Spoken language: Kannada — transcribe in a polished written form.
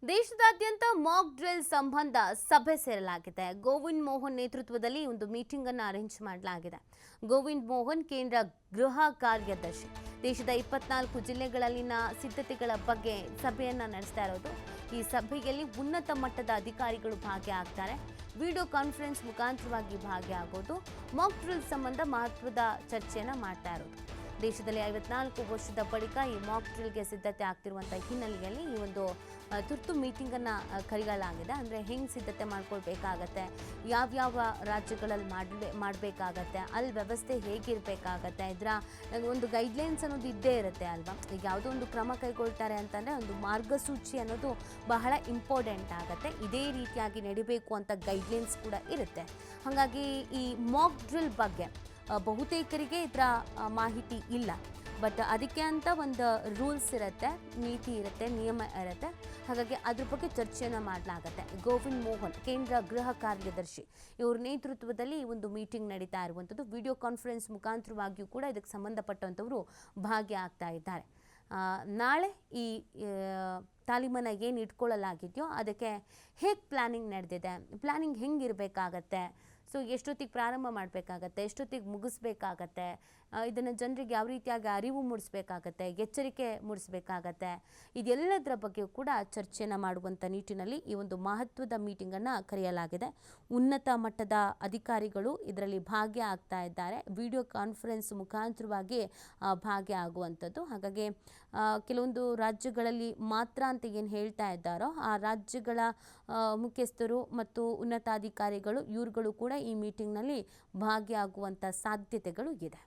ದೇಶದಾದ್ಯಂತ ಮಾಕ್ ಡ್ರಿಲ್ ಸಂಬಂಧ ಸಭೆ ಸೇರಲಾಗಿದೆ. ಗೋವಿಂದ್ ಮೋಹನ್ ನೇತೃತ್ವದಲ್ಲಿ ಒಂದು ಮೀಟಿಂಗ್ ಅನ್ನು ಅರೇಂಜ್ ಮಾಡಲಾಗಿದೆ. ಗೋವಿಂದ್ ಮೋಹನ್ ಕೇಂದ್ರ ಗೃಹ ಕಾರ್ಯದರ್ಶಿ ದೇಶದ 24 ಜಿಲ್ಲೆಗಳಲ್ಲಿನ ಸಿದ್ಧತೆಗಳ ಬಗ್ಗೆ ಸಭೆಯನ್ನ ನಡೆಸ್ತಾ ಇರೋದು. ಈ ಸಭೆಯಲ್ಲಿ ಉನ್ನತ ಮಟ್ಟದ ಅಧಿಕಾರಿಗಳು ಭಾಗಿಯಾಗ್ತಾರೆ. ವಿಡಿಯೋ ಕಾನ್ಫರೆನ್ಸ್ ಮುಖಾಂತರವಾಗಿ ಭಾಗಿಯಾಗೋದು. ಮಾಕ್ ಡ್ರಿಲ್ ಸಂಬಂಧ ಮಹತ್ವದ ಚರ್ಚೆಯನ್ನ ಮಾಡ್ತಾ ಇರೋದು. ದೇಶದಲ್ಲಿ 54 ವರ್ಷದ ಬಳಿಕ ಈ ಮಾಕ್ ಡ್ರಿಲ್ಗೆ ಸಿದ್ಧತೆ ಆಗ್ತಿರುವಂಥ ಹಿನ್ನೆಲೆಯಲ್ಲಿ ಈ ಒಂದು ತುರ್ತು ಮೀಟಿಂಗನ್ನು ಕರೆಯಲಾಗಿದೆ. ಅಂದರೆ ಹೆಂಗೆ ಸಿದ್ಧತೆ ಮಾಡ್ಕೊಳ್ಬೇಕಾಗತ್ತೆ, ಯಾವ್ಯಾವ ರಾಜ್ಯಗಳಲ್ಲಿ ಮಾಡಬೇಕಾಗತ್ತೆ, ಅಲ್ಲಿ ವ್ಯವಸ್ಥೆ ಹೇಗಿರಬೇಕಾಗತ್ತೆ, ಇದರ ಒಂದು ಗೈಡ್ಲೈನ್ಸ್ ಅನ್ನೋದು ಇದ್ದೇ ಇರುತ್ತೆ ಅಲ್ವಾ. ಈಗ ಯಾವುದೋ ಒಂದು ಕ್ರಮ ಕೈಗೊಳ್ತಾರೆ ಅಂತಂದರೆ ಒಂದು ಮಾರ್ಗಸೂಚಿ ಅನ್ನೋದು ಬಹಳ ಇಂಪಾರ್ಟೆಂಟ್ ಆಗುತ್ತೆ. ಇದೇ ರೀತಿಯಾಗಿ ನಡಿಬೇಕು ಅಂತ ಗೈಡ್ಲೈನ್ಸ್ ಕೂಡ ಇರುತ್ತೆ. ಹಾಗಾಗಿ ಈ ಮಾಕ್ ಡ್ರಿಲ್ ಬಗ್ಗೆ ಬಹುತೇಕರಿಗೆ ಇದರ ಮಾಹಿತಿ ಇಲ್ಲ. ಬಟ್ ಅದಕ್ಕೆ ಅಂತ ಒಂದು ರೂಲ್ಸ್ ಇರುತ್ತೆ, ನೀತಿ ಇರುತ್ತೆ, ನಿಯಮ ಇರುತ್ತೆ. ಹಾಗಾಗಿ ಅದ್ರ ಬಗ್ಗೆ ಚರ್ಚೆಯನ್ನು ಮಾಡಲಾಗತ್ತೆ. ಗೋವಿಂದ್ ಮೋಹನ್ ಕೇಂದ್ರ ಗೃಹ ಕಾರ್ಯದರ್ಶಿ ಇವ್ರ ನೇತೃತ್ವದಲ್ಲಿ ಈ ಒಂದು ಮೀಟಿಂಗ್ ನಡೀತಾ ಇರುವಂಥದ್ದು. ವಿಡಿಯೋ ಕಾನ್ಫರೆನ್ಸ್ ಮುಖಾಂತರವಾಗಿಯೂ ಕೂಡ ಇದಕ್ಕೆ ಸಂಬಂಧಪಟ್ಟಂಥವರು ಭಾಗಿಯಾಗ್ತಾ ಇದ್ದಾರೆ. ನಾಳೆ ಈ ತಾಲೀಮನ್ನು ಏನು ಇಟ್ಕೊಳ್ಳಲಾಗಿದೆಯೋ ಅದಕ್ಕೆ ಹೇಗೆ ಪ್ಲ್ಯಾನಿಂಗ್ ನಡೆದಿದೆ, ಪ್ಲ್ಯಾನಿಂಗ್ ಹೆಂಗಿರಬೇಕಾಗತ್ತೆ, ಸೊ ಎಷ್ಟೊತ್ತಿಗೆ ಪ್ರಾರಂಭ ಮಾಡಬೇಕಾಗತ್ತೆ, ಎಷ್ಟೊತ್ತಿಗೆ ಮುಗಿಸ್ಬೇಕಾಗತ್ತೆ, ಇದನ್ನು ಜನರಿಗೆ ಯಾವ ರೀತಿಯಾಗಿ ಅರಿವು ಮೂಡಿಸ್ಬೇಕಾಗತ್ತೆ, ಎಚ್ಚರಿಕೆ ಮೂಡಿಸ್ಬೇಕಾಗತ್ತೆ, ಇದೆಲ್ಲದರ ಬಗ್ಗೆಯೂ ಕೂಡ ಚರ್ಚೆಯನ್ನು ಮಾಡುವಂಥ ನಿಟ್ಟಿನಲ್ಲಿ ಈ ಒಂದು ಮಹತ್ವದ ಮೀಟಿಂಗನ್ನು ಕರೆಯಲಾಗಿದೆ. ಉನ್ನತ ಮಟ್ಟದ ಅಧಿಕಾರಿಗಳು ಇದರಲ್ಲಿ ಭಾಗಿಯಾಗ್ತಾ ಇದ್ದಾರೆ. ವಿಡಿಯೋ ಕಾನ್ಫರೆನ್ಸ್ ಮುಖಾಂತರವಾಗಿ ಭಾಗಿಯಾಗುವಂಥದ್ದು. ಹಾಗಾಗಿ ಕೆಲವೊಂದು ರಾಜ್ಯಗಳಲ್ಲಿ ಮಾತ್ರ ಅಂತ ಏನು ಹೇಳ್ತಾ ಇದ್ದಾರೋ ಆ ರಾಜ್ಯಗಳ ಮುಖ್ಯಸ್ಥರು ಮತ್ತು ಉನ್ನತಾಧಿಕಾರಿಗಳು ಇವ್ರುಗಳು ಕೂಡ ಈ ಮೀಟಿಂಗ್ನಲ್ಲಿ ಭಾಗಿಯಾಗುವಂಥ ಸಾಧ್ಯತೆಗಳು ಇದೆ.